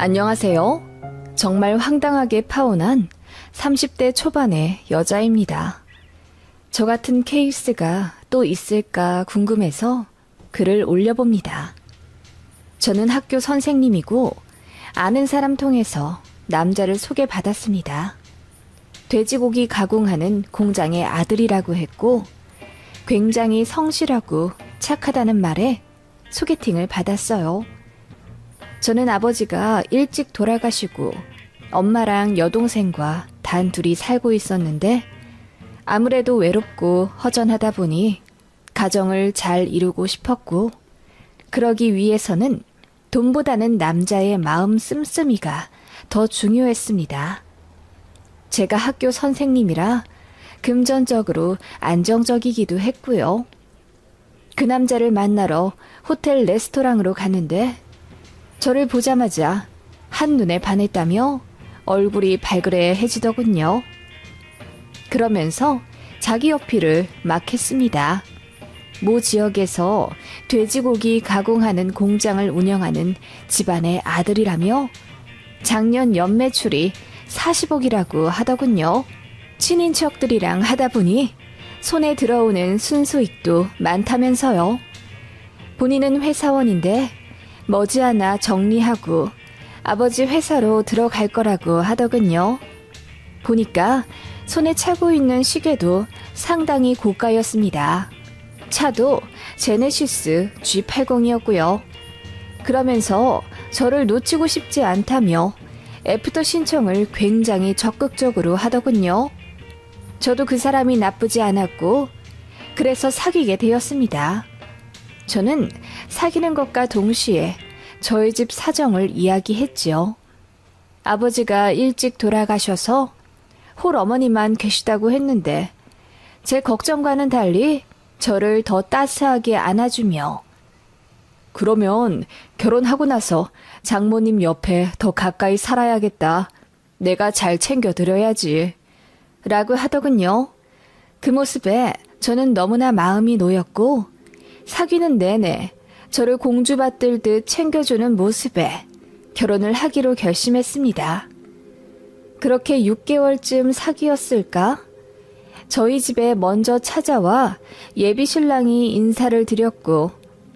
안녕하세요. 정말 황당하게 파혼한 30대 초반의 여자입니다. 저 같은 케이스가 또 있을까 궁금해서 글을 올려봅니다. 저는 학교 선생님이고 아는 사람 통해서 남자를 소개받았습니다. 돼지고기 가공하는 공장의 아들이라고 했고 굉장히 성실하고 착하다는 말에 소개팅을 받았어요. 저는 아버지가 일찍 돌아가시고 엄마랑 여동생과 단둘이 살고 있었는데 아무래도 외롭고 허전하다 보니 가정을 잘 이루고 싶었고 그러기 위해서는 돈보다는 남자의 마음 씀씀이가 더 중요했습니다. 제가 학교 선생님이라 금전적으로 안정적이기도 했고요. 그 남자를 만나러 호텔 레스토랑으로 갔는데 저를 보자마자 한눈에 반했다며 얼굴이 발그레해지더군요. 그러면서 자기 어필을 막 했습니다. 모 지역에서 돼지고기 가공하는 공장을 운영하는 집안의 아들이라며 작년 연매출이 40억이라고 하더군요. 친인척들이랑 하다 보니 손에 들어오는 순수익도 많다면서요. 본인은 회사원인데 머지않아 정리하고 아버지 회사로 들어갈 거라고 하더군요. 보니까 손에 차고 있는 시계도 상당히 고가였습니다. 차도 제네시스 G80이었고요. 그러면서 저를 놓치고 싶지 않다며 애프터 신청을 굉장히 적극적으로 하더군요. 저도 그 사람이 나쁘지 않았고 그래서 사귀게 되었습니다. 저는 사귀는 것과 동시에 저희 집 사정을 이야기했지요. 아버지가 일찍 돌아가셔서 홀 어머니만 계시다고 했는데 제 걱정과는 달리 저를 더 따스하게 안아주며 그러면 결혼하고 나서 장모님 옆에 더 가까이 살아야겠다. 내가 잘 챙겨드려야지. 라고 하더군요. 그 모습에 저는 너무나 마음이 놓였고 사귀는 내내 저를 공주받들 듯 챙겨주는 모습에 결혼을 하기로 결심했습니다. 그렇게 6개월쯤 사귀었을까? 저희 집에 먼저 찾아와 예비 신랑이 인사를 드렸고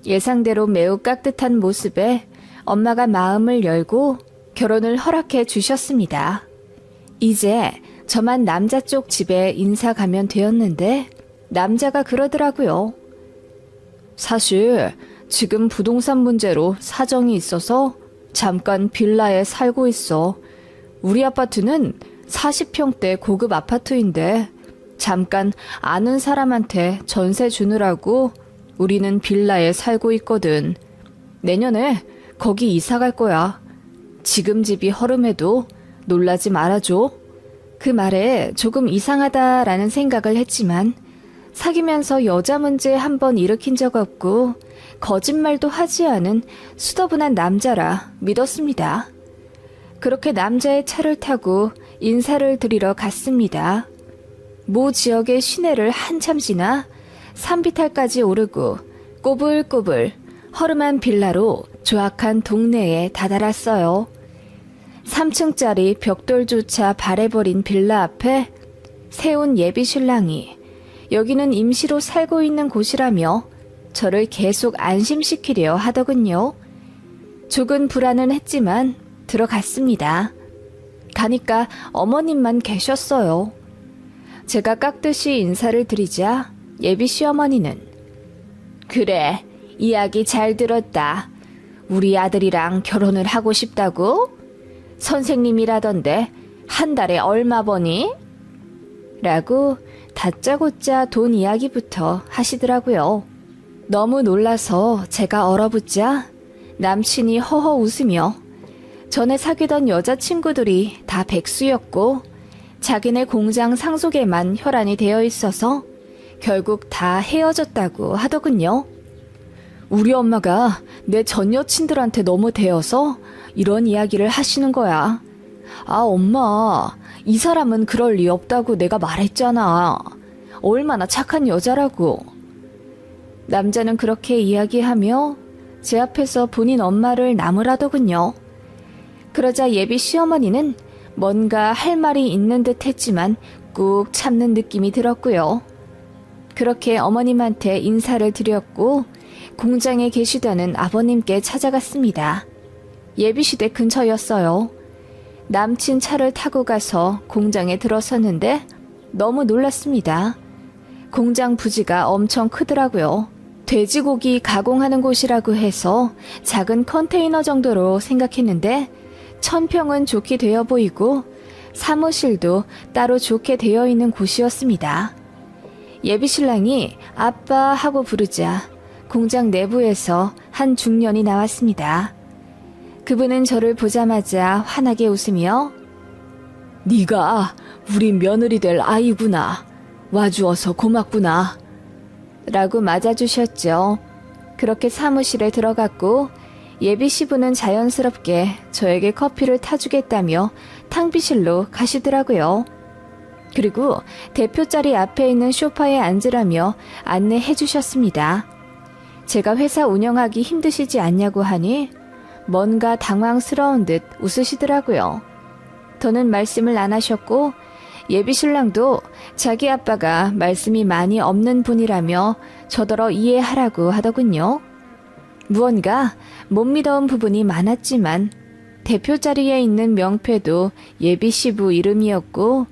예상대로 매우 깍듯한 모습에 엄마가 마음을 열고 결혼을 허락해 주셨습니다. 이제 저만 남자 쪽 집에 인사 가면 되었는데 남자가 그러더라고요. 사실 지금 부동산 문제로 사정이 있어서 잠깐 빌라에 살고 있어. 우리 아파트는 40평대 고급 아파트인데 잠깐 아는 사람한테 전세 주느라고 우리는 빌라에 살고 있거든. 내년에 거기 이사 갈 거야. 지금 집이 허름해도 놀라지 말아줘. 그 말에 조금 이상하다라는 생각을 했지만 사귀면서 여자 문제 한 번 일으킨 적 없고 거짓말도 하지 않은 수더분한 남자라 믿었습니다. 그렇게 남자의 차를 타고 인사를 드리러 갔습니다. 모 지역의 시내를 한참 지나 산비탈까지 오르고 꼬불꼬불 허름한 빌라로 조악한 동네에 다다랐어요. 3층짜리 벽돌조차 바래버린 빌라 앞에 세운 예비 신랑이 여기는 임시로 살고 있는 곳이라며 저를 계속 안심시키려 하더군요. 조금 불안은 했지만 들어갔습니다. 가니까 어머님만 계셨어요. 제가 깍듯이 인사를 드리자 예비 시어머니는 그래, 이야기 잘 들었다. 우리 아들이랑 결혼을 하고 싶다고? 선생님이라던데 한 달에 얼마 버니? 라고 다짜고짜 돈 이야기부터 하시더라고요. 너무 놀라서 제가 얼어붙자 남친이 허허 웃으며 전에 사귀던 여자친구들이 다 백수였고 자기네 공장 상속에만 혈안이 되어 있어서 결국 다 헤어졌다고 하더군요. 우리 엄마가 내 전 여친들한테 너무 대어서 이런 이야기를 하시는 거야. 아, 엄마, 이 사람은 그럴 리 없다고 내가 말했잖아. 얼마나 착한 여자라고. 남자는 그렇게 이야기하며 제 앞에서 본인 엄마를 나무라더군요. 그러자 예비 시어머니는 뭔가 할 말이 있는 듯 했지만 꾹 참는 느낌이 들었고요. 그렇게 어머님한테 인사를 드렸고 공장에 계시다는 아버님께 찾아갔습니다. 예비시대 근처였어요. 남친 차를 타고 가서 공장에 들어섰는데 너무 놀랐습니다. 공장 부지가 엄청 크더라고요. 돼지고기 가공하는 곳이라고 해서 작은 컨테이너 정도로 생각했는데 1000평은 좋게 되어 보이고 사무실도 따로 좋게 되어 있는 곳이었습니다. 예비신랑이 아빠 하고 부르자 공장 내부에서 한 중년이 나왔습니다. 그분은 저를 보자마자 환하게 웃으며 네가 우리 며느리 될 아이구나. 와주어서 고맙구나. 라고 맞아주셨죠. 그렇게 사무실에 들어갔고 예비 시부는 자연스럽게 저에게 커피를 타주겠다며 탕비실로 가시더라고요. 그리고 대표 자리 앞에 있는 소파에 앉으라며 안내해 주셨습니다. 제가 회사 운영하기 힘드시지 않냐고 하니 뭔가 당황스러운 듯 웃으시더라고요. 더는 말씀을 안 하셨고 예비신랑도 자기 아빠가 말씀이 많이 없는 분이라며 저더러 이해하라고 하더군요. 무언가 못 믿어온 부분이 많았지만 대표 자리에 있는 명패도 예비시부 이름이었고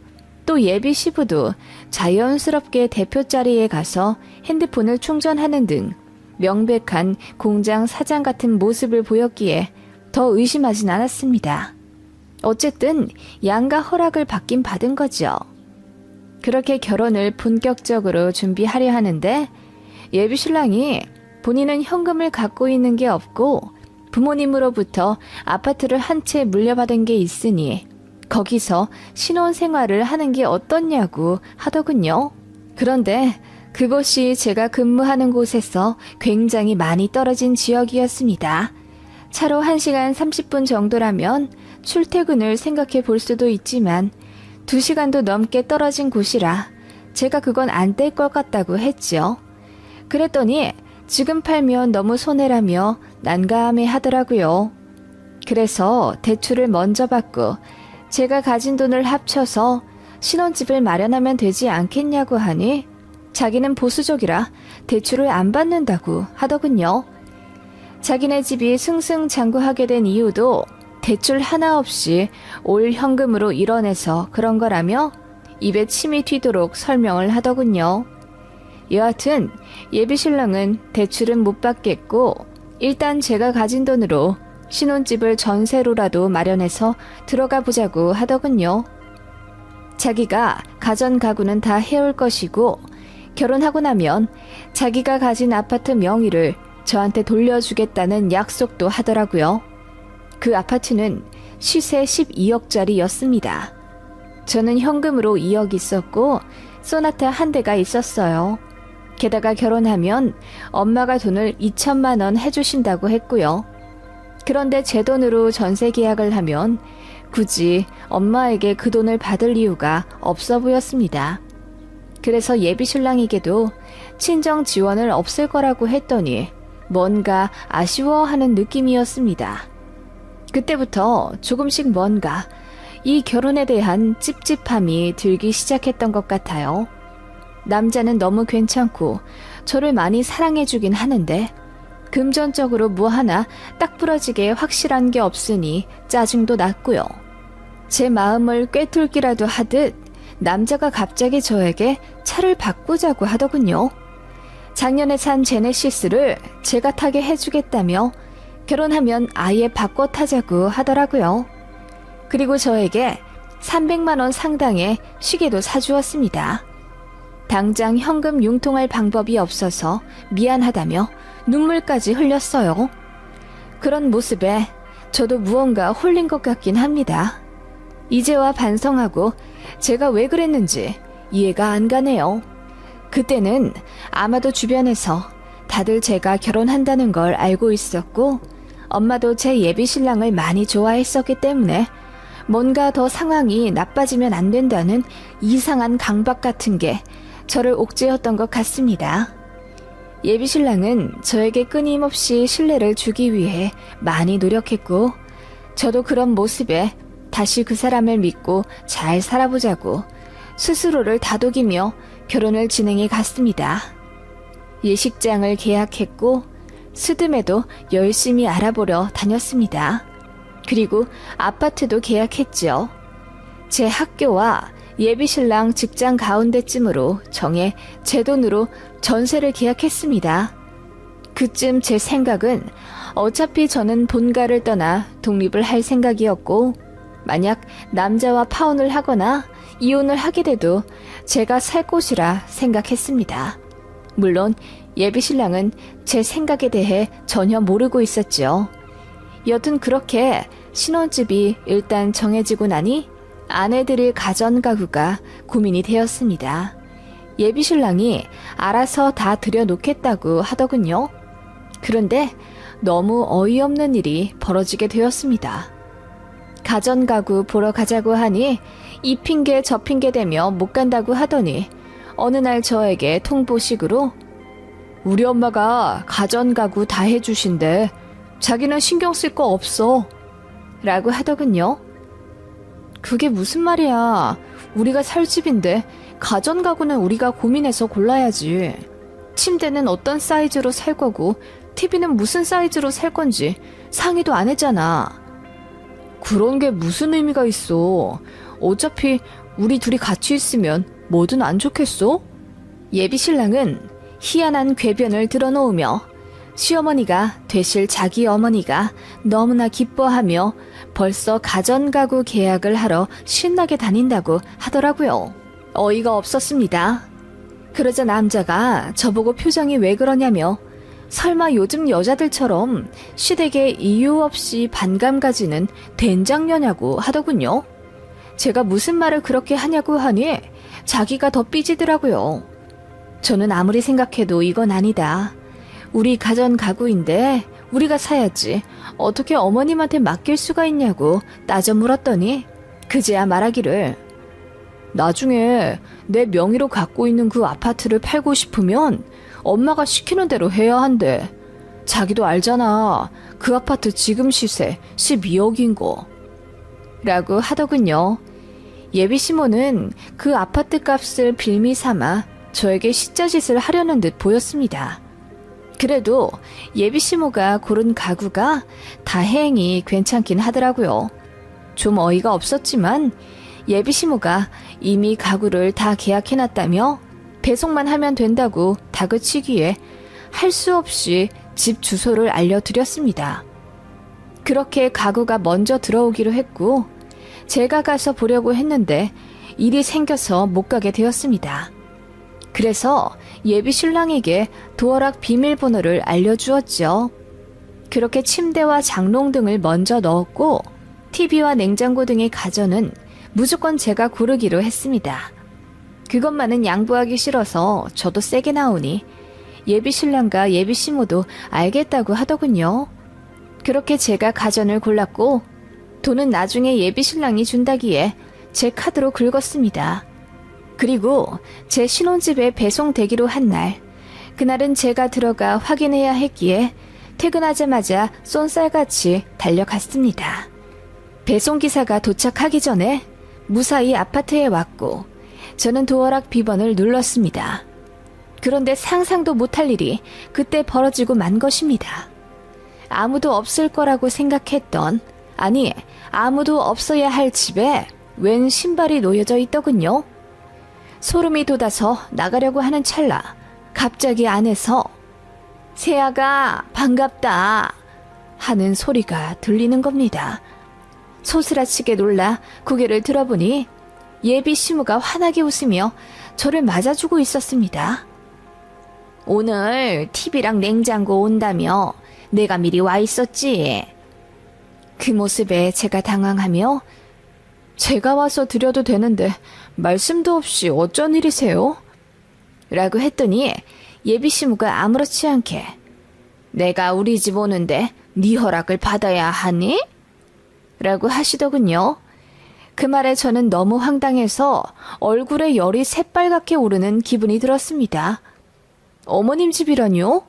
또 예비시부도 자연스럽게 대표 자리에 가서 핸드폰을 충전하는 등 명백한 공장 사장 같은 모습을 보였기에 더 의심하진 않았습니다. 어쨌든 양가 허락을 받긴 받은 거죠. 그렇게 결혼을 본격적으로 준비하려 하는데 예비신랑이 본인은 현금을 갖고 있는 게 없고 부모님으로부터 아파트를 한 채 물려받은 게 있으니 거기서 신혼생활을 하는 게 어떻냐고 하더군요. 그런데 그곳이 제가 근무하는 곳에서 굉장히 많이 떨어진 지역이었습니다. 차로 1시간 30분 정도라면 출퇴근을 생각해 볼 수도 있지만 2시간도 넘게 떨어진 곳이라 제가 그건 안 될 것 같다고 했죠. 그랬더니 지금 팔면 너무 손해라며 난감해 하더라고요. 그래서 대출을 먼저 받고 제가 가진 돈을 합쳐서 신혼집을 마련하면 되지 않겠냐고 하니 자기는 보수적이라 대출을 안 받는다고 하더군요. 자기네 집이 승승장구하게 된 이유도 대출 하나 없이 올 현금으로 이뤄내서 그런 거라며 입에 침이 튀도록 설명을 하더군요. 여하튼 예비신랑은 대출은 못 받겠고 일단 제가 가진 돈으로 신혼집을 전세로라도 마련해서 들어가 보자고 하더군요. 자기가 가전 가구는 다 해올 것이고 결혼하고 나면 자기가 가진 아파트 명의를 저한테 돌려주겠다는 약속도 하더라고요. 그 아파트는 시세 12억짜리였습니다. 저는 현금으로 2억 있었고 소나타 한 대가 있었어요. 게다가 결혼하면 엄마가 돈을 2천만 원 해주신다고 했고요. 그런데 제 돈으로 전세 계약을 하면 굳이 엄마에게 그 돈을 받을 이유가 없어 보였습니다. 그래서 예비신랑에게도 친정 지원을 없을 거라고 했더니 뭔가 아쉬워하는 느낌이었습니다. 그때부터 조금씩 뭔가 이 결혼에 대한 찝찝함이 들기 시작했던 것 같아요. 남자는 너무 괜찮고 저를 많이 사랑해주긴 하는데 금전적으로 뭐 하나 딱 부러지게 확실한 게 없으니 짜증도 났고요. 제 마음을 꿰뚫기라도 하듯 남자가 갑자기 저에게 차를 바꾸자고 하더군요. 작년에 산 제네시스를 제가 타게 해주겠다며 결혼하면 아예 바꿔 타자고 하더라고요. 그리고 저에게 300만 원 상당의 시계도 사주었습니다. 당장 현금 융통할 방법이 없어서 미안하다며 눈물까지 흘렸어요. 그런 모습에 저도 무언가 홀린 것 같긴 합니다. 이제와 반성하고 제가 왜 그랬는지 이해가 안 가네요. 그때는 아마도 주변에서 다들 제가 결혼한다는 걸 알고 있었고 엄마도 제 예비신랑을 많이 좋아했었기 때문에 뭔가 더 상황이 나빠지면 안 된다는 이상한 강박 같은 게 저를 옥죄었던 것 같습니다. 예비신랑은 저에게 끊임없이 신뢰를 주기 위해 많이 노력했고 저도 그런 모습에 다시 그 사람을 믿고 잘 살아보자고 스스로를 다독이며 결혼을 진행해 갔습니다. 예식장을 계약했고 스드메도 열심히 알아보러 다녔습니다. 그리고 아파트도 계약했죠. 제 학교와 예비신랑 직장 가운데쯤으로 정해 제 돈으로 전세를 계약했습니다. 그쯤 제 생각은 어차피 저는 본가를 떠나 독립을 할 생각이었고 만약 남자와 파혼을 하거나 이혼을 하게 돼도 제가 살 곳이라 생각했습니다. 물론 예비신랑은 제 생각에 대해 전혀 모르고 있었죠. 여튼 그렇게 신혼집이 일단 정해지고 나니 아내들의 가전가구가 고민이 되었습니다. 예비신랑이 알아서 다 들여놓겠다고 하더군요. 그런데 너무 어이없는 일이 벌어지게 되었습니다. 가전가구 보러 가자고 하니 이 핑계 저 핑계 대며 못 간다고 하더니 어느 날 저에게 통보식으로 우리 엄마가 가전가구 다 해주신대. 자기는 신경 쓸 거 없어. 라고 하더군요. 그게 무슨 말이야. 우리가 살 집인데 가전가구는 우리가 고민해서 골라야지. 침대는 어떤 사이즈로 살 거고 TV는 무슨 사이즈로 살 건지 상의도 안 했잖아. 그런 게 무슨 의미가 있어. 어차피 우리 둘이 같이 있으면 뭐든 안 좋겠어? 예비신랑은 희한한 궤변을 드러놓으며 시어머니가 되실 자기 어머니가 너무나 기뻐하며 벌써 가전가구 계약을 하러 신나게 다닌다고 하더라고요. 어이가 없었습니다. 그러자 남자가 저보고 표정이 왜 그러냐며 설마 요즘 여자들처럼 시댁에 이유 없이 반감 가지는 된장녀냐고 하더군요. 제가 무슨 말을 그렇게 하냐고 하니 자기가 더 삐지더라고요. 저는 아무리 생각해도 이건 아니다. 우리 가전 가구인데 우리가 사야지 어떻게 어머님한테 맡길 수가 있냐고 따져 물었더니 그제야 말하기를 나중에 내 명의로 갖고 있는 그 아파트를 팔고 싶으면 엄마가 시키는 대로 해야 한대. 자기도 알잖아. 그 아파트 지금 시세 12억인 거. 라고 하더군요. 예비시모는 그 아파트 값을 빌미 삼아 저에게 시짜짓을 하려는 듯 보였습니다. 그래도 예비시모가 고른 가구가 다행히 괜찮긴 하더라고요. 좀 어이가 없었지만 예비시모가 이미 가구를 다 계약해놨다며 배송만 하면 된다고 다그치기에 할 수 없이 집 주소를 알려드렸습니다. 그렇게 가구가 먼저 들어오기로 했고 제가 가서 보려고 했는데 일이 생겨서 못 가게 되었습니다. 그래서 예비신랑에게 도어락 비밀번호를 알려주었죠. 그렇게 침대와 장롱 등을 먼저 넣었고 TV와 냉장고 등의 가전은 무조건 제가 고르기로 했습니다. 그것만은 양보하기 싫어서 저도 세게 나오니 예비신랑과 예비시모도 알겠다고 하더군요. 그렇게 제가 가전을 골랐고 돈은 나중에 예비신랑이 준다기에 제 카드로 긁었습니다. 그리고 제 신혼집에 배송되기로 한 날, 그날은 제가 들어가 확인해야 했기에 퇴근하자마자 쏜살같이 달려갔습니다. 배송기사가 도착하기 전에 무사히 아파트에 왔고 저는 도어락 비번을 눌렀습니다. 그런데 상상도 못할 일이 그때 벌어지고 만 것입니다. 아무도 없을 거라고 생각했던, 아니 아무도 없어야 할 집에 웬 신발이 놓여져 있더군요. 소름이 돋아서 나가려고 하는 찰나 갑자기 안에서 세아가 반갑다 하는 소리가 들리는 겁니다. 소스라치게 놀라 고개를 들어보니 예비시무가 환하게 웃으며 저를 맞아주고 있었습니다. 오늘 TV랑 냉장고 온다며 내가 미리 와 있었지. 그 모습에 제가 당황하며 제가 와서 드려도 되는데 말씀도 없이 어쩐 일이세요? 라고 했더니 예비시무가 아무렇지 않게 내가 우리 집 오는데 네 허락을 받아야 하니? 라고 하시더군요. 그 말에 저는 너무 황당해서 얼굴에 열이 새빨갛게 오르는 기분이 들었습니다. 어머님 집이라뇨?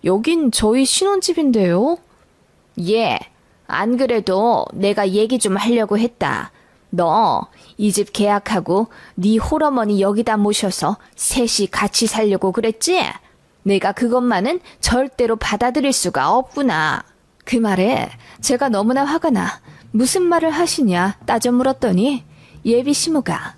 여긴 저희 신혼집인데요. 예, 안 그래도 내가 얘기 좀 하려고 했다. 너 이 집 계약하고 네 홀어머니 여기다 모셔서 셋이 같이 살려고 그랬지? 내가 그것만은 절대로 받아들일 수가 없구나. 그 말에 제가 너무나 화가 나 무슨 말을 하시냐 따져 물었더니 예비 시무가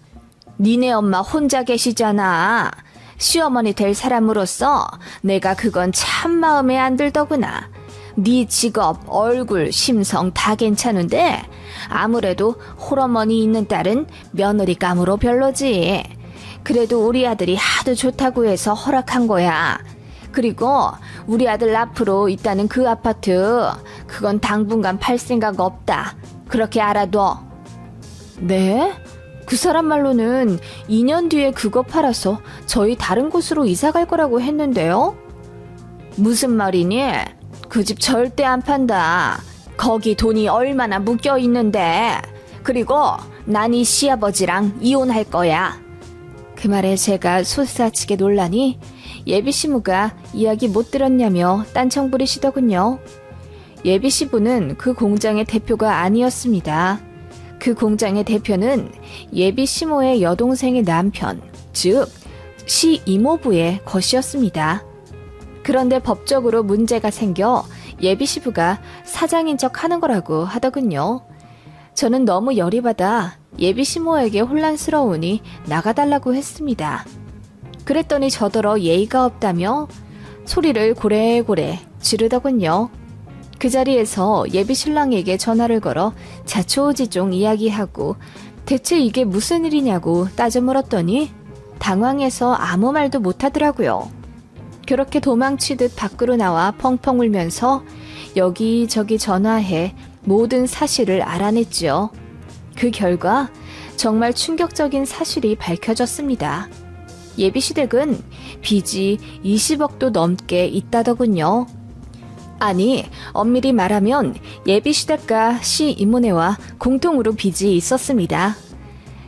니네 엄마 혼자 계시잖아. 시어머니 될 사람으로서 내가 그건 참 마음에 안 들더구나. 네 직업, 얼굴, 심성 다 괜찮은데 아무래도 홀어머니 있는 딸은 며느리감으로 별로지. 그래도 우리 아들이 하도 좋다고 해서 허락한 거야. 그리고 우리 아들 앞으로 있다는 그 아파트 그건 당분간 팔 생각 없다. 그렇게 알아둬. 네? 그 사람 말로는 2년 뒤에 그거 팔아서 저희 다른 곳으로 이사 갈 거라고 했는데요. 무슨 말이니? 그 집 절대 안 판다. 거기 돈이 얼마나 묶여 있는데. 그리고 난 이 시아버지랑 이혼할 거야. 그 말에 제가 솟아치게 놀라니 예비 시무가 이야기 못 들었냐며 딴청 부리시더군요. 예비 시부는 그 공장의 대표가 아니었습니다. 그 공장의 대표는 예비 시모의 여동생의 남편, 즉 시 이모부의 것이었습니다. 그런데 법적으로 문제가 생겨 예비 시부가 사장인 척 하는 거라고 하더군요. 저는 너무 열이 받아 예비 시모에게 혼란스러우니 나가달라고 했습니다. 그랬더니 저더러 예의가 없다며 소리를 고래고래 지르더군요. 그 자리에서 예비 신랑에게 전화를 걸어 자초우지종 이야기하고 대체 이게 무슨 일이냐고 따져 물었더니 당황해서 아무 말도 못하더라고요. 그렇게 도망치듯 밖으로 나와 펑펑 울면서 여기저기 전화해 모든 사실을 알아냈죠. 그 결과 정말 충격적인 사실이 밝혀졌습니다. 예비시댁은 빚이 20억도 넘게 있다더군요. 아니, 엄밀히 말하면 예비시댁과 시 이모네와 공통으로 빚이 있었습니다.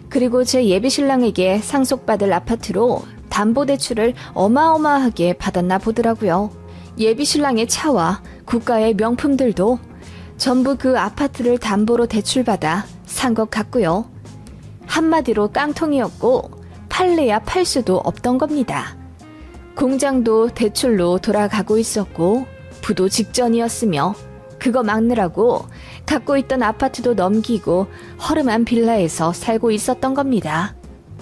그리고 제 예비신랑에게 상속받을 아파트로 담보대출을 어마어마하게 받았나 보더라고요. 예비신랑의 차와 국가의 명품들도 전부 그 아파트를 담보로 대출받아 산 것 같고요. 한마디로 깡통이었고 팔래야 팔 수도 없던 겁니다. 공장도 대출로 돌아가고 있었고 부도 직전이었으며 그거 막느라고 갖고 있던 아파트도 넘기고 허름한 빌라에서 살고 있었던 겁니다.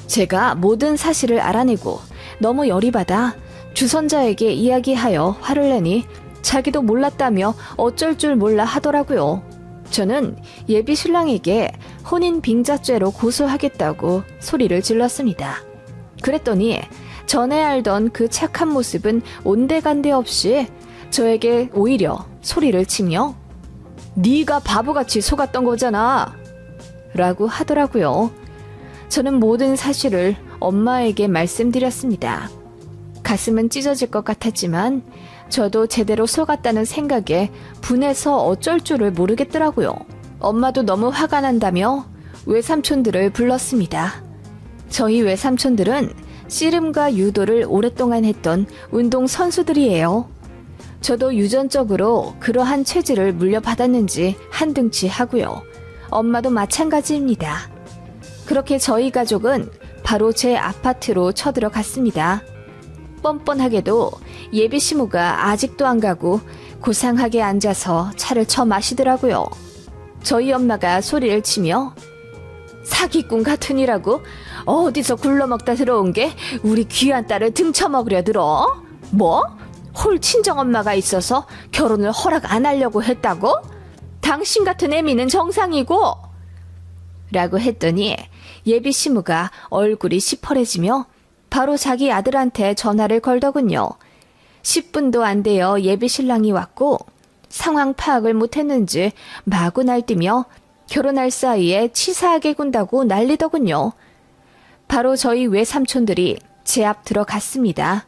제가 모든 사실을 알아내고 너무 열이 받아 주선자에게 이야기하여 화를 내니 자기도 몰랐다며 어쩔 줄 몰라 하더라고요. 저는 예비 신랑에게 혼인 빙자죄로 고소하겠다고 소리를 질렀습니다. 그랬더니 전에 알던 그 착한 모습은 온데간데 없이 저에게 오히려 소리를 치며 네가 바보같이 속았던 거잖아 라고 하더라고요. 저는 모든 사실을 엄마에게 말씀드렸습니다. 가슴은 찢어질 것 같았지만 저도 제대로 속았다는 생각에 분해서 어쩔 줄을 모르겠더라고요. 엄마도 너무 화가 난다며 외삼촌들을 불렀습니다. 저희 외삼촌들은 씨름과 유도를 오랫동안 했던 운동 선수들이에요. 저도 유전적으로 그러한 체질을 물려받았는지 한등치 하고요. 엄마도 마찬가지입니다. 그렇게 저희 가족은 바로 제 아파트로 쳐들어갔습니다. 뻔뻔하게도 예비 시모가 아직도 안 가고 고상하게 앉아서 차를 쳐 마시더라고요. 저희 엄마가 소리를 치며 사기꾼 같으니라고 어디서 굴러먹다 들어온 게 우리 귀한 딸을 등쳐먹으려 들어? 뭐? 홀 친정엄마가 있어서 결혼을 허락 안 하려고 했다고? 당신 같은 애미는 정상이고 라고 했더니 예비 시무가 얼굴이 시퍼래지며 바로 자기 아들한테 전화를 걸더군요. 10분도 안 되어 예비 신랑이 왔고 상황 파악을 못했는지 마구 날뛰며 결혼할 사이에 치사하게 군다고 난리더군요. 바로 저희 외삼촌들이 제 앞 들어갔습니다.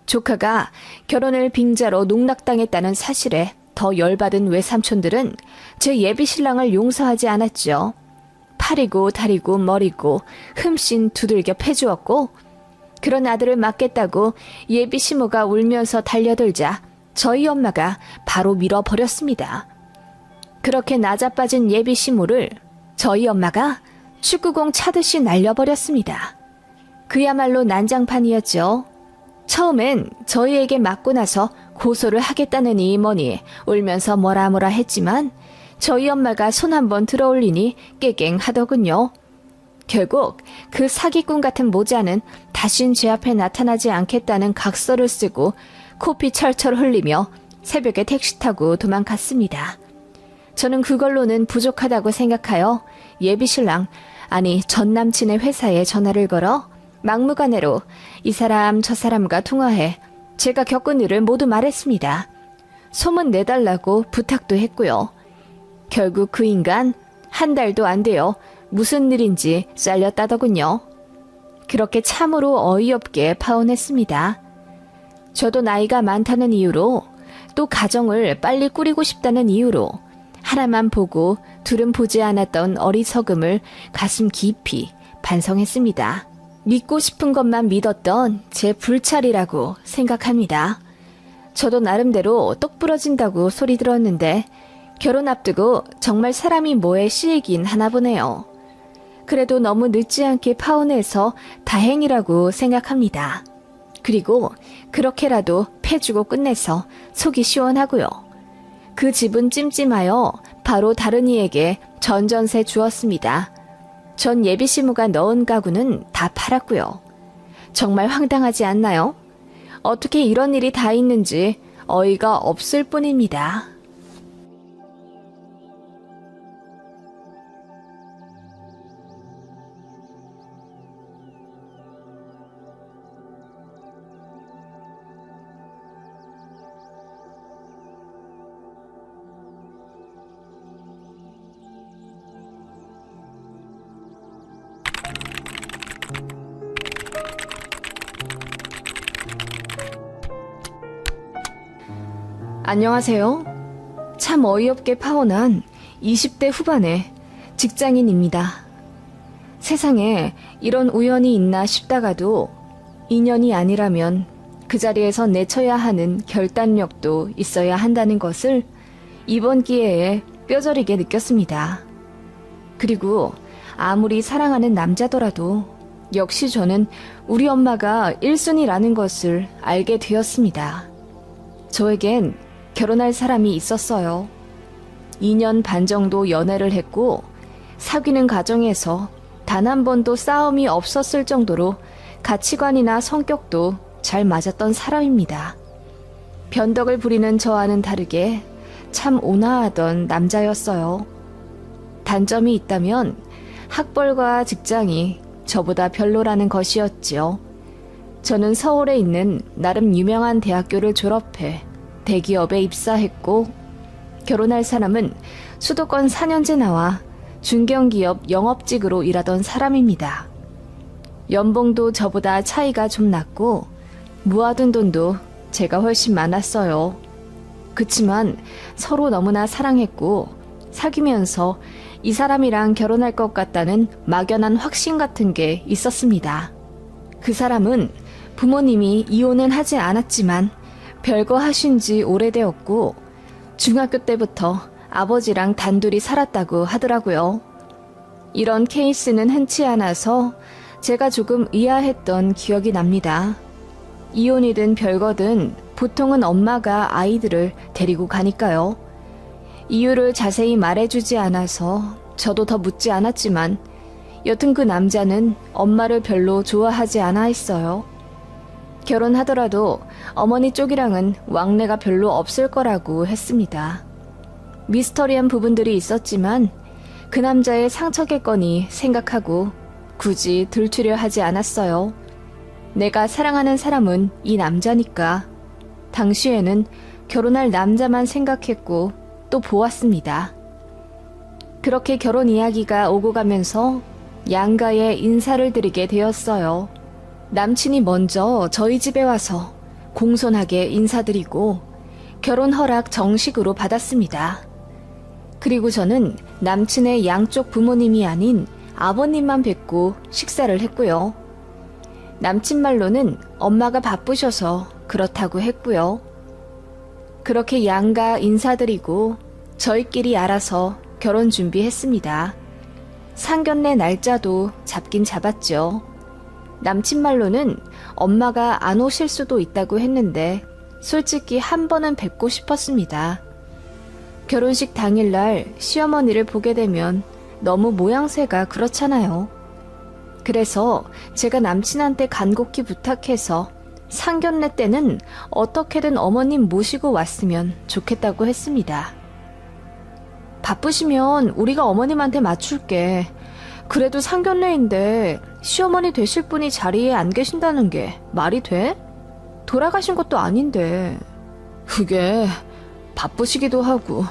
조카가 결혼을 빙자로 농락당했다는 사실에 더 열받은 외삼촌들은 제 예비 신랑을 용서하지 않았죠. 팔이고 다리고 머리고 흠씬 두들겨 패주었고 그런 아들을 맡겠다고 예비 시모가 울면서 달려들자 저희 엄마가 바로 밀어버렸습니다. 그렇게 낮아빠진 예비 시모를 저희 엄마가 축구공 차듯이 날려버렸습니다. 그야말로 난장판이었죠. 처음엔 저희에게 맞고 나서 고소를 하겠다느니 뭐니 울면서 뭐라 했지만 저희 엄마가 손 한번 들어올리니 깨갱하더군요. 결국 그 사기꾼 같은 모자는 다신 제 앞에 나타나지 않겠다는 각서를 쓰고 코피 철철 흘리며 새벽에 택시 타고 도망갔습니다. 저는 그걸로는 부족하다고 생각하여 예비신랑, 아니 전 남친의 회사에 전화를 걸어 막무가내로 이 사람 저 사람과 통화해 제가 겪은 일을 모두 말했습니다. 소문 내달라고 부탁도 했고요. 결국 그 인간 한 달도 안 돼요. 무슨 일인지 잘렸다더군요. 그렇게 참으로 어이없게 파혼했습니다. 저도 나이가 많다는 이유로 또 가정을 빨리 꾸리고 싶다는 이유로 하나만 보고 둘은 보지 않았던 어리석음을 가슴 깊이 반성했습니다. 믿고 싶은 것만 믿었던 제 불찰이라고 생각합니다. 저도 나름대로 똑 부러진다고 소리 들었는데 결혼 앞두고 정말 사람이 뭐에 씌이긴 하나 보네요. 그래도 너무 늦지 않게 파혼해서 다행이라고 생각합니다. 그리고 그렇게라도 패주고 끝내서 속이 시원하고요. 그 집은 찜찜하여 바로 다른 이에게 전전세 주었습니다. 전 예비시무가 넣은 가구는 다 팔았고요. 정말 황당하지 않나요? 어떻게 이런 일이 다 있는지 어이가 없을 뿐입니다. 안녕하세요. 참 어이없게 파혼한 20대 후반의 직장인입니다. 세상에 이런 우연이 있나 싶다가도 인연이 아니라면 그 자리에서 내쳐야 하는 결단력도 있어야 한다는 것을 이번 기회에 뼈저리게 느꼈습니다. 그리고 아무리 사랑하는 남자더라도 역시 저는 우리 엄마가 1순위라는 것을 알게 되었습니다. 저에겐 결혼할 사람이 있었어요. 2년 반 정도 연애를 했고 사귀는 과정에서 단 한 번도 싸움이 없었을 정도로 가치관이나 성격도 잘 맞았던 사람입니다. 변덕을 부리는 저와는 다르게 참 온화하던 남자였어요. 단점이 있다면 학벌과 직장이 저보다 별로라는 것이었지요. 저는 서울에 있는 나름 유명한 대학교를 졸업해 대기업에 입사했고 결혼할 사람은 수도권 4년제 나와 중견기업 영업직으로 일하던 사람입니다. 연봉도 저보다 차이가 좀 났고 모아둔 돈도 제가 훨씬 많았어요. 그치만 서로 너무나 사랑했고 사귀면서 이 사람이랑 결혼할 것 같다는 막연한 확신 같은 게 있었습니다. 그 사람은 부모님이 이혼은 하지 않았지만 별거 하신 지 오래되었고 중학교 때부터 아버지랑 단둘이 살았다고 하더라고요. 이런 케이스는 흔치 않아서 제가 조금 의아했던 기억이 납니다. 이혼이든 별거든 보통은 엄마가 아이들을 데리고 가니까요. 이유를 자세히 말해주지 않아서 저도 더 묻지 않았지만 여튼 그 남자는 엄마를 별로 좋아하지 않아 했어요. 결혼하더라도 어머니 쪽이랑은 왕래가 별로 없을 거라고 했습니다. 미스터리한 부분들이 있었지만 그 남자의 상처겠거니 생각하고 굳이 들추려 하지 않았어요. 내가 사랑하는 사람은 이 남자니까. 당시에는 결혼할 남자만 생각했고 또 보았습니다. 그렇게 결혼 이야기가 오고 가면서 양가에 인사를 드리게 되었어요. 남친이 먼저 저희 집에 와서 공손하게 인사드리고 결혼 허락 정식으로 받았습니다. 그리고 저는 남친의 양쪽 부모님이 아닌 아버님만 뵙고 식사를 했고요. 남친 말로는 엄마가 바쁘셔서 그렇다고 했고요. 그렇게 양가 인사드리고 저희끼리 알아서 결혼 준비했습니다. 상견례 날짜도 잡긴 잡았죠. 남친 말로는 엄마가 안 오실 수도 있다고 했는데 솔직히 한 번은 뵙고 싶었습니다. 결혼식 당일날 시어머니를 보게 되면 너무 모양새가 그렇잖아요. 그래서 제가 남친한테 간곡히 부탁해서 상견례 때는 어떻게든 어머님 모시고 왔으면 좋겠다고 했습니다. 바쁘시면 우리가 어머님한테 맞출게. 그래도 상견례인데 시어머니 되실 분이 자리에 안 계신다는 게 말이 돼? 돌아가신 것도 아닌데. 그게 바쁘시기도 하고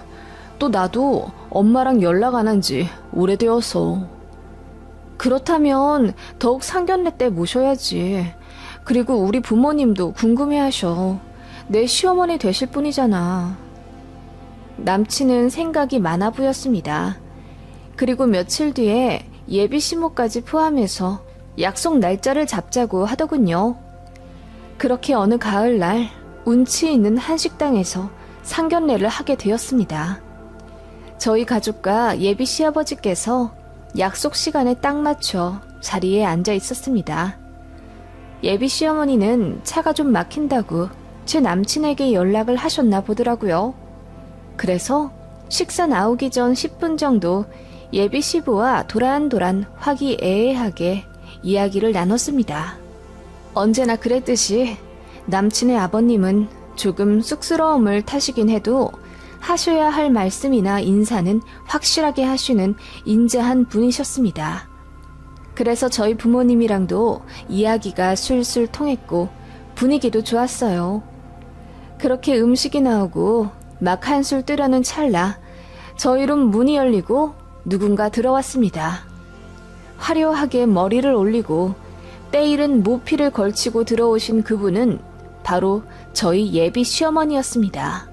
또 나도 엄마랑 연락 안 한 지 오래되어서. 그렇다면 더욱 상견례 때 모셔야지. 그리고 우리 부모님도 궁금해하셔. 내 시어머니 되실 분이잖아. 남친은 생각이 많아 보였습니다. 그리고 며칠 뒤에 예비 시모까지 포함해서 약속 날짜를 잡자고 하더군요. 그렇게 어느 가을날 운치 있는 한식당에서 상견례를 하게 되었습니다. 저희 가족과 예비 시아버지께서 약속 시간에 딱 맞춰 자리에 앉아 있었습니다. 예비 시어머니는 차가 좀 막힌다고 제 남친에게 연락을 하셨나 보더라고요. 그래서 식사 나오기 전 10분 정도 예비 시부와 도란도란 화기애애하게 이야기를 나눴습니다. 언제나 그랬듯이 남친의 아버님은 조금 쑥스러움을 타시긴 해도 하셔야 할 말씀이나 인사는 확실하게 하시는 인자한 분이셨습니다. 그래서 저희 부모님이랑도 이야기가 술술 통했고 분위기도 좋았어요. 그렇게 음식이 나오고 막 한술 뜨려는 찰나 저희 룸 문이 열리고 누군가 들어왔습니다. 화려하게 머리를 올리고 때이른 모피를 걸치고 들어오신 그분은 바로 저희 예비 시어머니였습니다.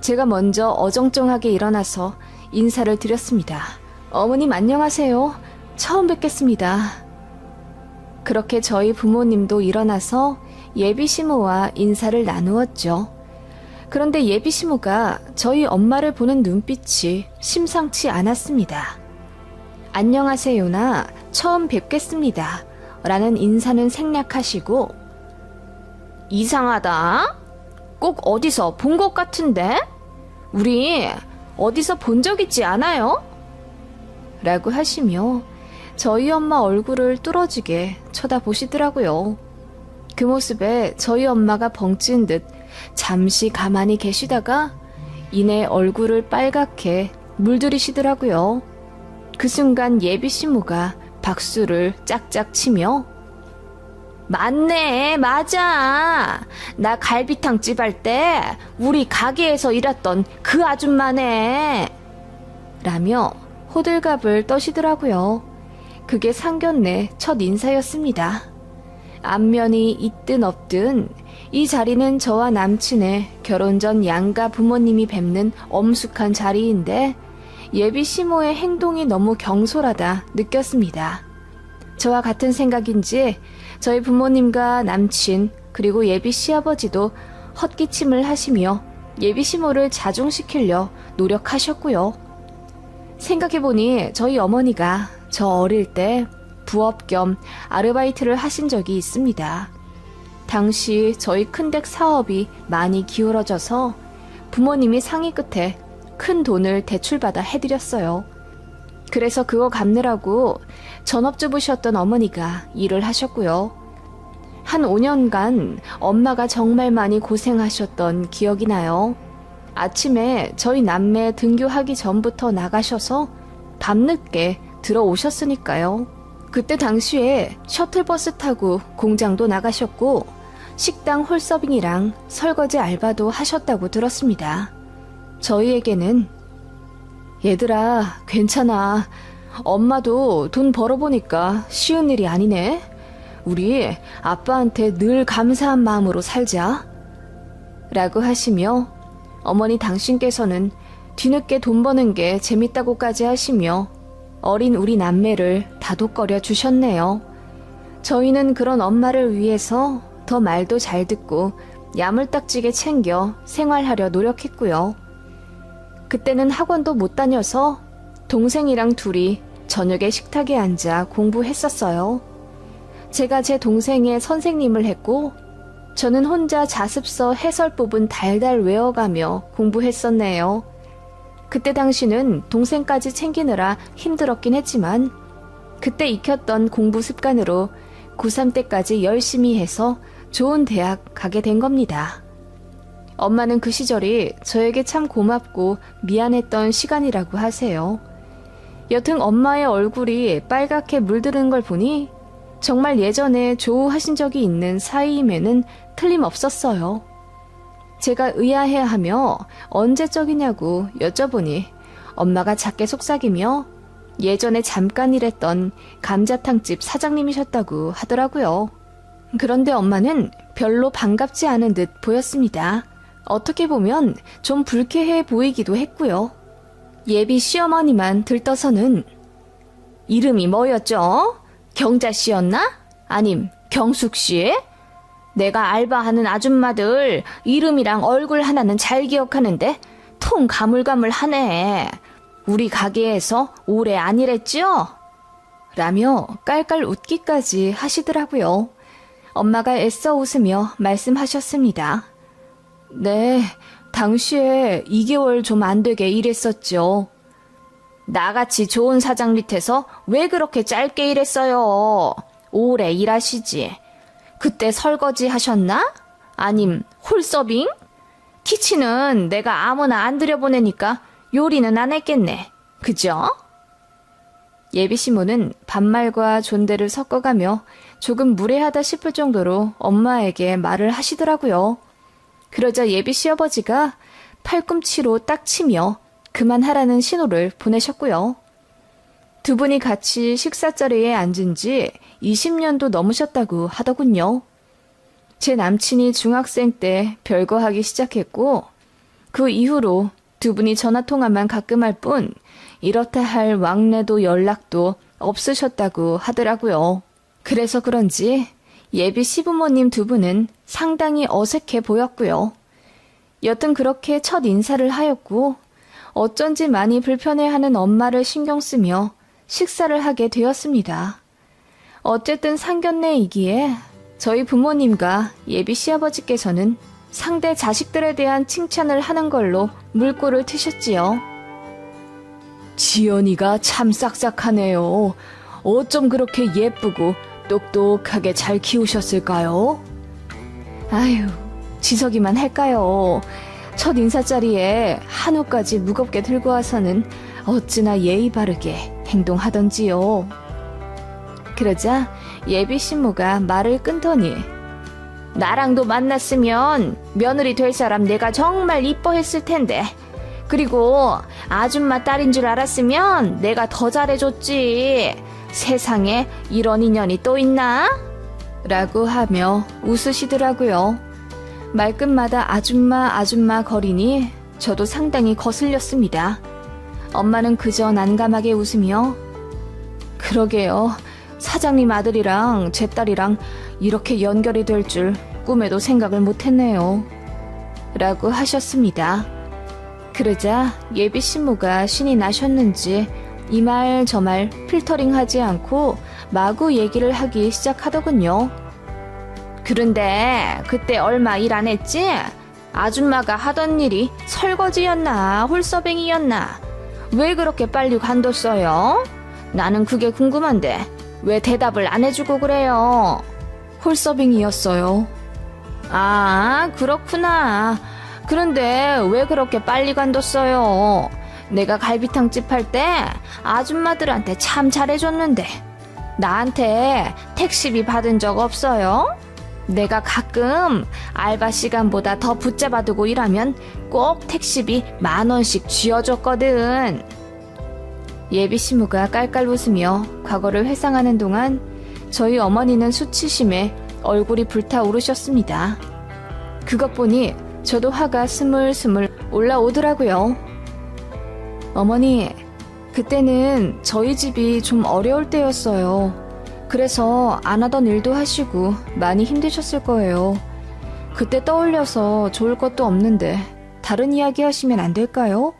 제가 먼저 어정쩡하게 일어나서 인사를 드렸습니다. 어머님 안녕하세요. 처음 뵙겠습니다. 그렇게 저희 부모님도 일어나서 예비 시모와 인사를 나누었죠. 그런데 예비 시모가 저희 엄마를 보는 눈빛이 심상치 않았습니다. 안녕하세요나 처음 뵙겠습니다 라는 인사는 생략하시고 이상하다? 꼭 어디서 본 것 같은데? 우리 어디서 본 적 있지 않아요? 라고 하시며 저희 엄마 얼굴을 뚫어지게 쳐다보시더라고요. 그 모습에 저희 엄마가 벙찐 듯 잠시 가만히 계시다가 이내 얼굴을 빨갛게 물들이시더라고요. 그 순간 예비 시모가 박수를 짝짝 치며 맞네, 맞아. 나 갈비탕집 할 때 우리 가게에서 일했던 그 아줌마네. 라며 호들갑을 떠시더라고요. 그게 상견례 첫 인사였습니다. 안면이 있든 없든 이 자리는 저와 남친의 결혼 전 양가 부모님이 뵙는 엄숙한 자리인데 예비 시모의 행동이 너무 경솔하다 느꼈습니다. 저와 같은 생각인지 저희 부모님과 남친 그리고 예비 시아버지도 헛기침을 하시며 예비 시모를 자중시키려 노력하셨고요. 생각해보니 저희 어머니가 저 어릴 때 부업 겸 아르바이트를 하신 적이 있습니다. 당시 저희 큰댁 사업이 많이 기울어져서 부모님이 상의 끝에 큰 돈을 대출받아 해드렸어요. 그래서 그거 갚느라고 전업주부셨던 어머니가 일을 하셨고요. 한 5년간 엄마가 정말 많이 고생하셨던 기억이 나요. 아침에 저희 남매 등교하기 전부터 나가셔서 밤늦게 들어오셨으니까요. 그때 당시에 셔틀버스 타고 공장도 나가셨고 식당 홀서빙이랑 설거지 알바도 하셨다고 들었습니다. 저희에게는 얘들아 괜찮아. 엄마도 돈 벌어보니까 쉬운 일이 아니네. 우리 아빠한테 늘 감사한 마음으로 살자. 라고 하시며 어머니 당신께서는 뒤늦게 돈 버는 게 재밌다고까지 하시며 어린 우리 남매를 다독거려 주셨네요. 저희는 그런 엄마를 위해서 더 말도 잘 듣고 야물딱지게 챙겨 생활하려 노력했고요. 그때는 학원도 못 다녀서 동생이랑 둘이 저녁에 식탁에 앉아 공부했었어요. 제가 제 동생의 선생님을 했고 저는 혼자 자습서 해설 부분 달달 외워가며 공부했었네요. 그때 당시는 동생까지 챙기느라 힘들었긴 했지만 그때 익혔던 공부 습관으로 고3 때까지 열심히 해서 좋은 대학 가게 된 겁니다. 엄마는 그 시절이 저에게 참 고맙고 미안했던 시간이라고 하세요. 여튼 엄마의 얼굴이 빨갛게 물드는 걸 보니 정말 예전에 조우하신 적이 있는 사이임에는 틀림없었어요. 제가 의아해하며 언제적이냐고 여쭤보니 엄마가 작게 속삭이며 예전에 잠깐 일했던 감자탕집 사장님이셨다고 하더라고요. 그런데 엄마는 별로 반갑지 않은 듯 보였습니다. 어떻게 보면 좀 불쾌해 보이기도 했고요. 예비 시어머니만 들떠서는 이름이 뭐였죠? 경자씨였나? 아님 경숙씨? 내가 알바하는 아줌마들 이름이랑 얼굴 하나는 잘 기억하는데 통 가물가물하네. 우리 가게에서 오래 안 일했죠? 라며 깔깔 웃기까지 하시더라고요. 엄마가 애써 웃으며 말씀하셨습니다. 네, 당시에 2개월 좀 안 되게 일했었죠. 나같이 좋은 사장 밑에서 왜 그렇게 짧게 일했어요? 오래 일하시지. 그때 설거지 하셨나? 아님 홀서빙? 키친은 내가 아무나 안 들여보내니까 요리는 안 했겠네. 그죠? 예비시모는 반말과 존대를 섞어가며 조금 무례하다 싶을 정도로 엄마에게 말을 하시더라고요. 그러자 예비 시아버지가 팔꿈치로 딱 치며 그만하라는 신호를 보내셨고요. 두 분이 같이 식사자리에 앉은 지 20년도 넘으셨다고 하더군요. 제 남친이 중학생 때 별거하기 시작했고 그 이후로 두 분이 전화통화만 가끔 할 뿐 이렇다 할 왕래도 연락도 없으셨다고 하더라고요. 그래서 그런지 예비 시부모님 두 분은 상당히 어색해 보였고요. 여튼 그렇게 첫 인사를 하였고 어쩐지 많이 불편해하는 엄마를 신경 쓰며 식사를 하게 되었습니다. 어쨌든 상견례이기에 저희 부모님과 예비 시아버지께서는 상대 자식들에 대한 칭찬을 하는 걸로 물꼬를 트셨지요. 지연이가 참 싹싹하네요. 어쩜 그렇게 예쁘고 똑똑하게 잘 키우셨을까요? 아유, 지석이만 할까요? 첫 인사 자리에 한우까지 무겁게 들고 와서는 어찌나 예의 바르게 행동하던지요. 그러자 예비 신부가 말을 끊더니 나랑도 만났으면 며느리 될 사람 내가 정말 이뻐했을 텐데 그리고 아줌마 딸인 줄 알았으면 내가 더 잘해줬지. 세상에 이런 인연이 또 있나? 라고 하며 웃으시더라고요. 말끝마다 아줌마 거리니 저도 상당히 거슬렸습니다. 엄마는 그저 난감하게 웃으며 그러게요. 사장님 아들이랑 제 딸이랑 이렇게 연결이 될 줄 꿈에도 생각을 못했네요. 라고 하셨습니다. 그러자 예비 신부가 신이 나셨는지 이 말 저 말 필터링하지 않고 마구 얘기를 하기 시작하더군요. 그런데 그때 얼마 일 안 했지? 아줌마가 하던 일이 설거지였나 홀서빙이었나? 왜 그렇게 빨리 관뒀어요? 나는 그게 궁금한데 왜 대답을 안 해주고 그래요? 홀서빙이었어요. 아, 그렇구나. 그런데 왜 그렇게 빨리 관뒀어요? 내가 갈비탕집 할 때 아줌마들한테 참 잘해줬는데 나한테 택시비 받은 적 없어요? 내가 가끔 알바 시간보다 더 붙잡아두고 일하면 꼭 택시비 10,000원씩 쥐어줬거든. 예비 시무가 깔깔 웃으며 과거를 회상하는 동안 저희 어머니는 수치심에 얼굴이 불타오르셨습니다. 그것 보니 저도 화가 스물스물 올라오더라고요. 어머니, 그때는 저희 집이 좀 어려울 때였어요. 그래서 안 하던 일도 하시고 많이 힘드셨을 거예요. 그때 떠올려서 좋을 것도 없는데 다른 이야기 하시면 안 될까요?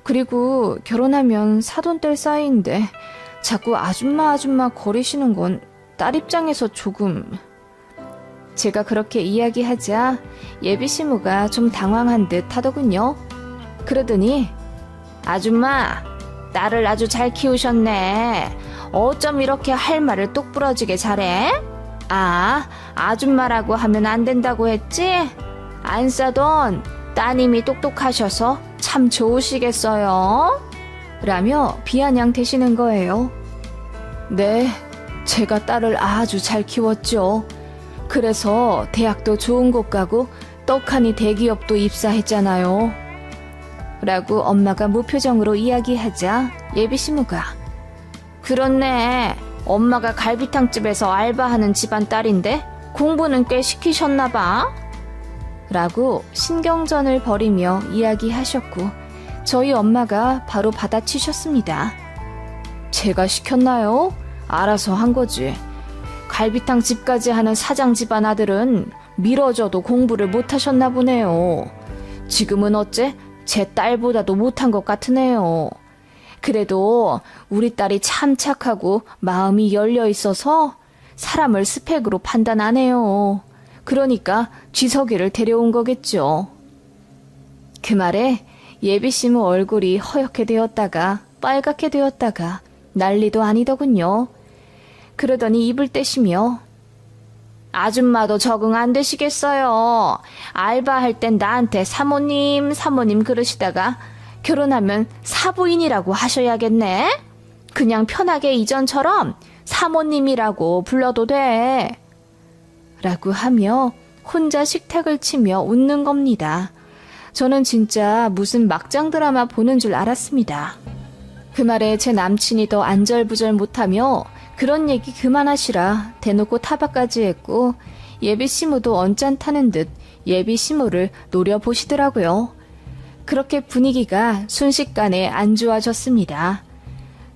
그리고 결혼하면 사돈 뗄 사이인데 자꾸 아줌마 거리시는 건 딸 입장에서 조금... 제가 그렇게 이야기하자 예비 시모가 좀 당황한 듯 하더군요. 그러더니 아줌마, 딸을 아주 잘 키우셨네. 어쩜 이렇게 할 말을 똑부러지게 잘해? 아, 아줌마라고 하면 안 된다고 했지? 안 싸던 따님이 똑똑하셔서 참 좋으시겠어요? 라며 비아냥 대시는 거예요. 네, 제가 딸을 아주 잘 키웠죠. 그래서 대학도 좋은 곳 가고 떡하니 대기업도 입사했잖아요. 라고 엄마가 무표정으로 이야기하자 예비 시모가 그렇네. 엄마가 갈비탕집에서 알바하는 집안 딸인데 공부는 꽤 시키셨나 봐. 라고 신경전을 벌이며 이야기하셨고 저희 엄마가 바로 받아치셨습니다. 제가 시켰나요? 알아서 한 거지. 갈비탕 집까지 하는 사장 집안 아들은 미뤄져도 공부를 못하셨나 보네요. 지금은 어째 제 딸보다도 못한 것 같으네요. 그래도 우리 딸이 참 착하고 마음이 열려 있어서 사람을 스펙으로 판단 안 해요. 그러니까 쥐석이를 데려온 거겠죠. 그 말에 예비 시모 얼굴이 허옇게 되었다가 빨갛게 되었다가 난리도 아니더군요. 그러더니 입을 떼시며 아줌마도 적응 안 되시겠어요. 알바할 땐 나한테 사모님 그러시다가 결혼하면 사부인이라고 하셔야겠네. 그냥 편하게 이전처럼 사모님이라고 불러도 돼. 라고 하며 혼자 식탁을 치며 웃는 겁니다. 저는 진짜 무슨 막장 드라마 보는 줄 알았습니다. 그 말에 제 남친이 더 안절부절 못하며 그런 얘기 그만하시라 대놓고 타박까지 했고 예비 시모도 언짢다는 듯 예비 시모를 노려보시더라고요. 그렇게 분위기가 순식간에 안 좋아졌습니다.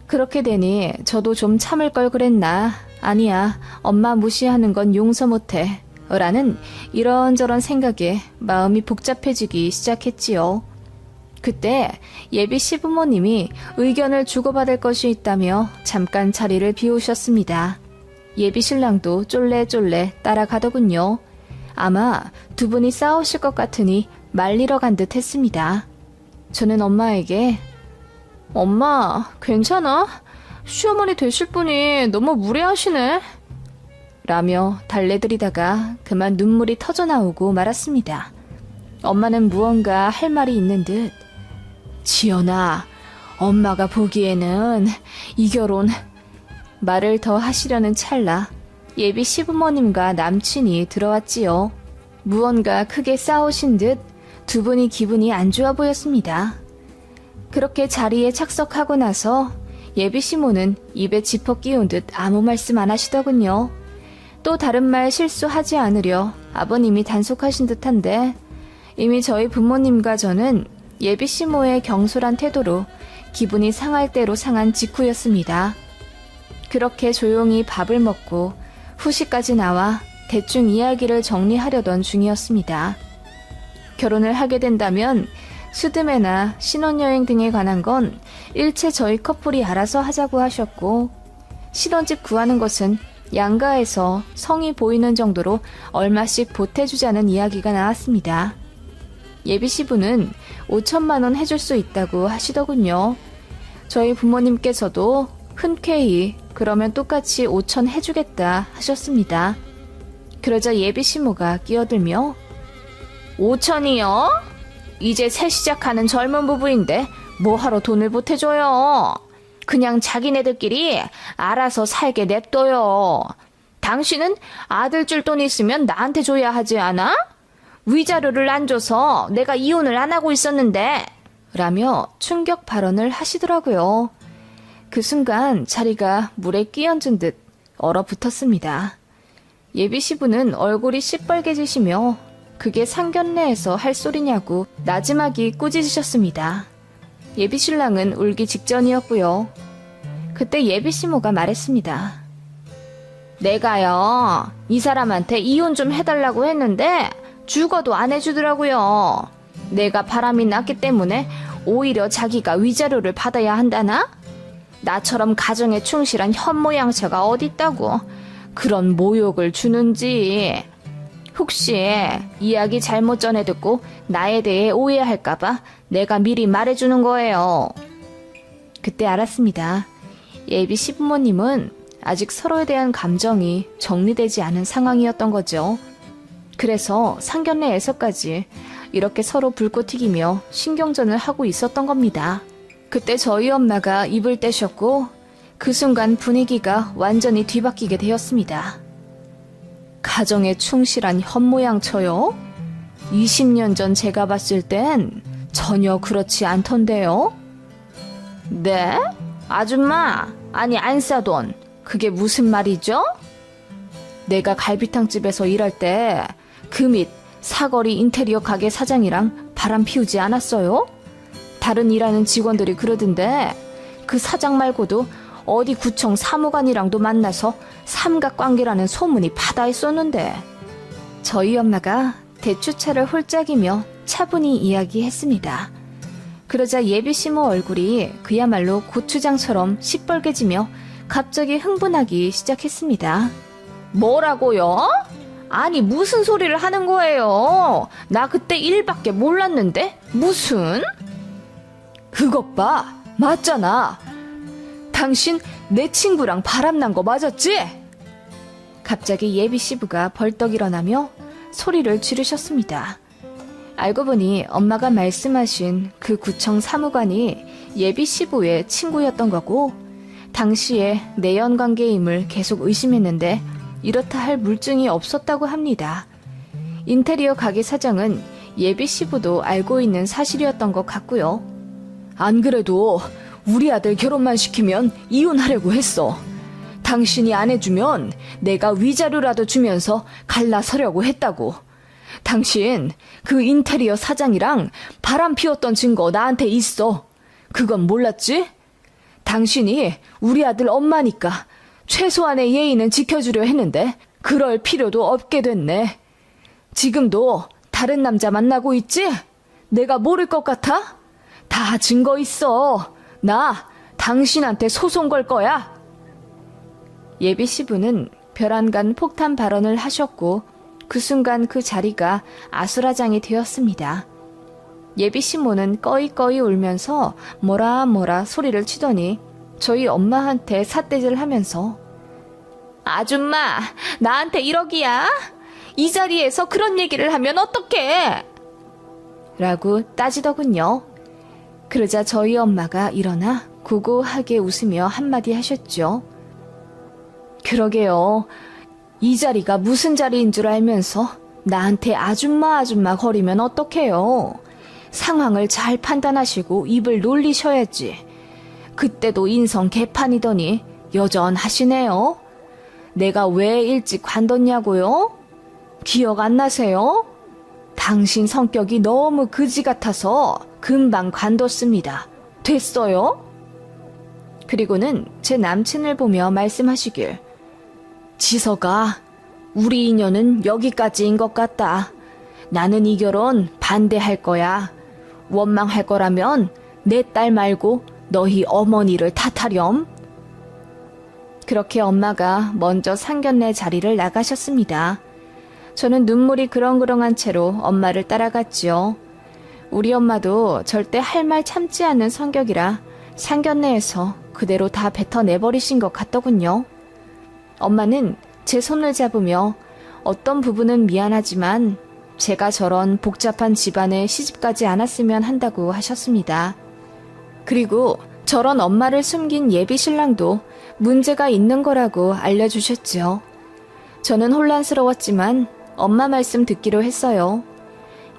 그렇게 되니 저도 좀 참을 걸 그랬나. 아니야, 엄마 무시하는 건 용서 못해. 라는 이런저런 생각에 마음이 복잡해지기 시작했지요. 그때 예비 시부모님이 의견을 주고받을 것이 있다며 잠깐 자리를 비우셨습니다. 예비 신랑도 쫄래쫄래 따라가더군요. 아마 두 분이 싸우실 것 같으니 말리러 간 듯 했습니다. 저는 엄마에게 엄마, 괜찮아? 시어머니 되실 분이 너무 무례하시네. 라며 달래드리다가 그만 눈물이 터져나오고 말았습니다. 엄마는 무언가 할 말이 있는 듯 지연아, 엄마가 보기에는 이 결혼... 말을 더 하시려는 찰나 예비 시부모님과 남친이 들어왔지요. 무언가 크게 싸우신 듯 두 분이 기분이 안 좋아 보였습니다. 그렇게 자리에 착석하고 나서 예비 시모는 입에 지퍼 끼운 듯 아무 말씀 안 하시더군요. 또 다른 말 실수하지 않으려 아버님이 단속하신 듯한데 이미 저희 부모님과 저는 예비 시모의 경솔한 태도로 기분이 상할 대로 상한 직후였습니다. 그렇게 조용히 밥을 먹고 후식까지 나와 대충 이야기를 정리하려던 중이었습니다. 결혼을 하게 된다면 수드메나 신혼여행 등에 관한 건 일체 저희 커플이 알아서 하자고 하셨고 신혼집 구하는 것은 양가에서 성이 보이는 정도로 얼마씩 보태주자는 이야기가 나왔습니다. 예비 시부는 5천만 원 해줄 수 있다고 하시더군요. 저희 부모님께서도 흔쾌히 그러면 똑같이 5천 해주겠다 하셨습니다. 그러자 예비 시모가 끼어들며 5천이요? 이제 새 시작하는 젊은 부부인데 뭐하러 돈을 보태줘요? 그냥 자기네들끼리 알아서 살게 냅둬요. 당신은 아들 줄 돈 있으면 나한테 줘야 하지 않아? 위자료를 안 줘서 내가 이혼을 안 하고 있었는데 라며 충격 발언을 하시더라고요. 그 순간 자리가 물에 끼얹은 듯 얼어붙었습니다. 예비 시부는 얼굴이 시뻘개지시며 그게 상견례에서 할 소리냐고 나지막이 꾸짖으셨습니다. 예비 신랑은 울기 직전이었고요. 그때 예비 시모가 말했습니다. 내가요, 이 사람한테 이혼 좀 해달라고 했는데 죽어도 안 해주더라고요. 내가 바람이 났기 때문에 오히려 자기가 위자료를 받아야 한다나? 나처럼 가정에 충실한 현모양처가 어딨다고 그런 모욕을 주는지. 혹시 이야기 잘못 전해 듣고 나에 대해 오해할까봐 내가 미리 말해주는 거예요. 그때 알았습니다. 예비 시부모님은 아직 서로에 대한 감정이 정리되지 않은 상황이었던 거죠. 그래서 상견례에서까지 이렇게 서로 불꽃 튀기며 신경전을 하고 있었던 겁니다. 그때 저희 엄마가 입을 떼셨고 그 순간 분위기가 완전히 뒤바뀌게 되었습니다. 가정에 충실한 현모양처요? 20년 전 제가 봤을 땐 전혀 그렇지 않던데요? 네? 아줌마, 아니 안싸돈, 그게 무슨 말이죠? 내가 갈비탕집에서 일할 때 그 밑 사거리 인테리어 가게 사장이랑 바람 피우지 않았어요? 다른 일하는 직원들이 그러던데 그 사장 말고도 어디 구청 사무관이랑도 만나서 삼각관계라는 소문이 바다했었는데. 저희 엄마가 대추차를 홀짝이며 차분히 이야기했습니다. 그러자 예비시모 얼굴이 그야말로 고추장처럼 시뻘개지며 갑자기 흥분하기 시작했습니다. 뭐라고요? 아니 무슨 소리를 하는 거예요? 나 그때 일밖에 몰랐는데 무슨? 그것 봐, 맞잖아. 당신 내 친구랑 바람난 거 맞았지? 갑자기 예비 시부가 벌떡 일어나며 소리를 지르셨습니다. 알고 보니 엄마가 말씀하신 그 구청 사무관이 예비 시부의 친구였던 거고, 당시에 내연관계임을 계속 의심했는데 이렇다 할 물증이 없었다고 합니다. 인테리어 가게 사장은 예비 시부도 알고 있는 사실이었던 것 같고요. 안 그래도 우리 아들 결혼만 시키면 이혼하려고 했어. 당신이 안 해주면 내가 위자료라도 주면서 갈라서려고 했다고. 당신 그 인테리어 사장이랑 바람 피웠던 증거 나한테 있어. 그건 몰랐지? 당신이 우리 아들 엄마니까 최소한의 예의는 지켜주려 했는데 그럴 필요도 없게 됐네. 지금도 다른 남자 만나고 있지? 내가 모를 것 같아? 다 증거 있어. 나 당신한테 소송 걸 거야. 예비 시부는 벼랑간 폭탄 발언을 하셨고 그 순간 그 자리가 아수라장이 되었습니다. 예비 시모는 꺼이꺼이 울면서 뭐라 소리를 치더니 저희 엄마한테 삿대질 하면서 아줌마, 나한테 1억이야? 이 자리에서 그런 얘기를 하면 어떡해? 라고 따지더군요. 그러자 저희 엄마가 일어나 고고하게 웃으며 한마디 하셨죠. 그러게요. 이 자리가 무슨 자리인 줄 알면서 나한테 아줌마 거리면 어떡해요. 상황을 잘 판단하시고 입을 놀리셔야지. 그때도 인성 개판이더니 여전하시네요. 내가 왜 일찍 관뒀냐고요? 기억 안 나세요? 당신 성격이 너무 그지 같아서 금방 관뒀습니다. 됐어요? 그리고는 제 남친을 보며 말씀하시길, 지서가, 우리 인연은 여기까지인 것 같다. 나는 이 결혼 반대할 거야. 원망할 거라면 내 딸 말고 너희 어머니를 탓하렴. 그렇게 엄마가 먼저 상견례 자리를 나가셨습니다. 저는 눈물이 그렁그렁한 채로 엄마를 따라갔지요. 우리 엄마도 절대 할 말 참지 않는 성격이라 상견례에서 그대로 다 뱉어내버리신 것 같더군요. 엄마는 제 손을 잡으며 어떤 부분은 미안하지만 제가 저런 복잡한 집안에 시집가지 않았으면 한다고 하셨습니다. 그리고 저런 엄마를 숨긴 예비 신랑도 문제가 있는 거라고 알려주셨죠. 저는 혼란스러웠지만 엄마 말씀 듣기로 했어요.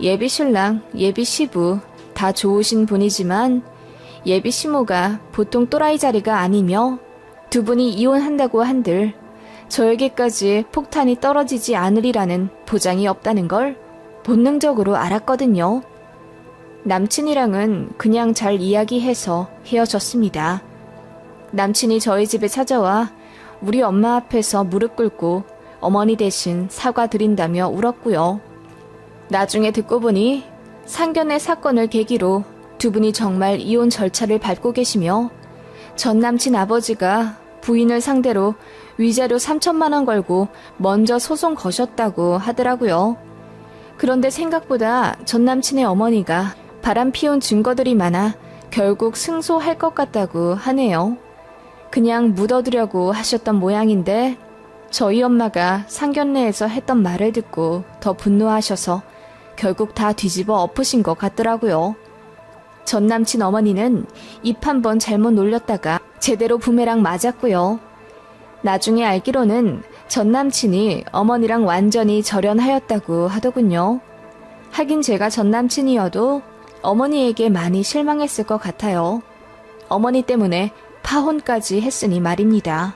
예비 신랑, 예비 시부 다 좋으신 분이지만 예비 시모가 보통 또라이 자리가 아니며 두 분이 이혼한다고 한들 저에게까지 폭탄이 떨어지지 않으리라는 보장이 없다는 걸 본능적으로 알았거든요. 남친이랑은 그냥 잘 이야기해서 헤어졌습니다. 남친이 저희 집에 찾아와 우리 엄마 앞에서 무릎 꿇고 어머니 대신 사과드린다며 울었고요. 나중에 듣고 보니 상견례 사건을 계기로 두 분이 정말 이혼 절차를 밟고 계시며 전 남친 아버지가 부인을 상대로 위자료 3천만 원 걸고 먼저 소송 거셨다고 하더라고요. 그런데 생각보다 전 남친의 어머니가 바람 피운 증거들이 많아 결국 승소할 것 같다고 하네요. 그냥 묻어두려고 하셨던 모양인데 저희 엄마가 상견례에서 했던 말을 듣고 더 분노하셔서 결국 다 뒤집어 엎으신 것 같더라고요. 전 남친 어머니는 입 한 번 잘못 놀렸다가 제대로 부메랑 맞았고요. 나중에 알기로는 전 남친이 어머니랑 완전히 절연하였다고 하더군요. 하긴 제가 전 남친이어도 어머니에게 많이 실망했을 것 같아요. 어머니 때문에 파혼까지 했으니 말입니다.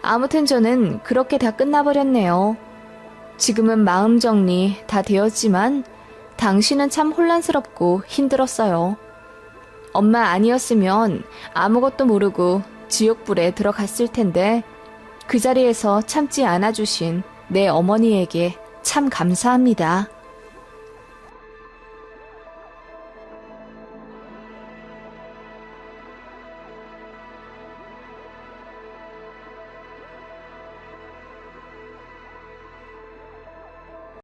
아무튼 저는 그렇게 다 끝나버렸네요. 지금은 마음 정리 다 되었지만 당신은 참 혼란스럽고 힘들었어요. 엄마 아니었으면 아무것도 모르고 지옥불에 들어갔을 텐데 그 자리에서 참지 않아주신 내 어머니에게 참 감사합니다.